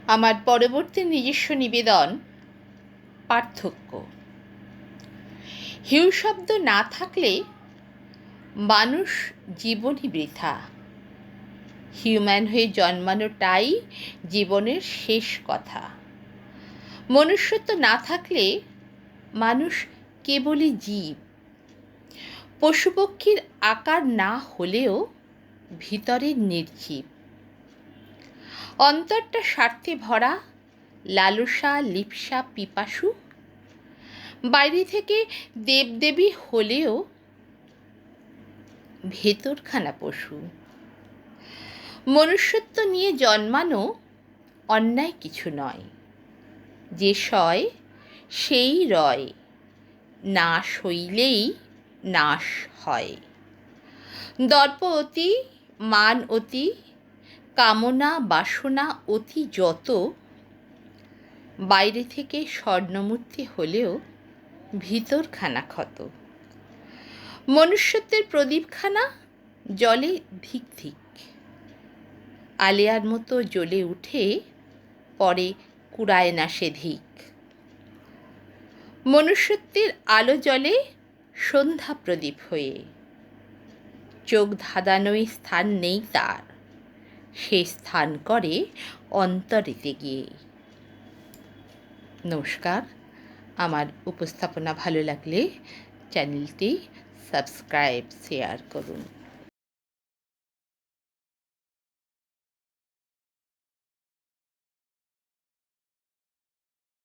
আমার পরবর্তী নিজস্ব নিবেদন পার্থক্য। হিউ শব্দ না থাকলে মানুষ জীবনই বৃথা। হিউম্যান হয়ে জন্মানোটাই জীবনের শেষ কথা। মনুষ্যত্ব না থাকলে মানুষ কেবলই জীব। পশুপক্ষীর আকার না হলেও ভিতরের নির্জীব। অন্তরটা স্বার্থে ভরা, লালসা লিপ্সা পিপাসু। বাইরে থেকে দেবদেবী হলেও ভেতরখানা পশু। মনুষ্যত্ব নিয়ে জন্মানো অন্যায় কিছু নয়। যে সয় সেই রয়, নাশ হইলেই নাশ হয়। দর্প অতি, মান অতি, কামনা বাসনা অতি যত, বাইরে থেকে স্বর্ণমূর্তি হলেও ভিতরখানা ক্ষত। মনুষ্যত্বের প্রদীপখানা জলে ধিক ধিক, আলেয়ার মতো জ্বলে উঠে পরে কুড়ায় না সে ধিক। মনুষ্যত্বের আলো জ্বলে সন্ধ্যা প্রদীপ হয়ে, চোখ ধাঁধানোই স্থান নেই তার, সে স্থান করে অন্তরেতে গিয়ে। নমস্কার। আমার উপস্থাপনা ভালো লাগলে চ্যানেলটি সাবস্ক্রাইব শেয়ার করুন।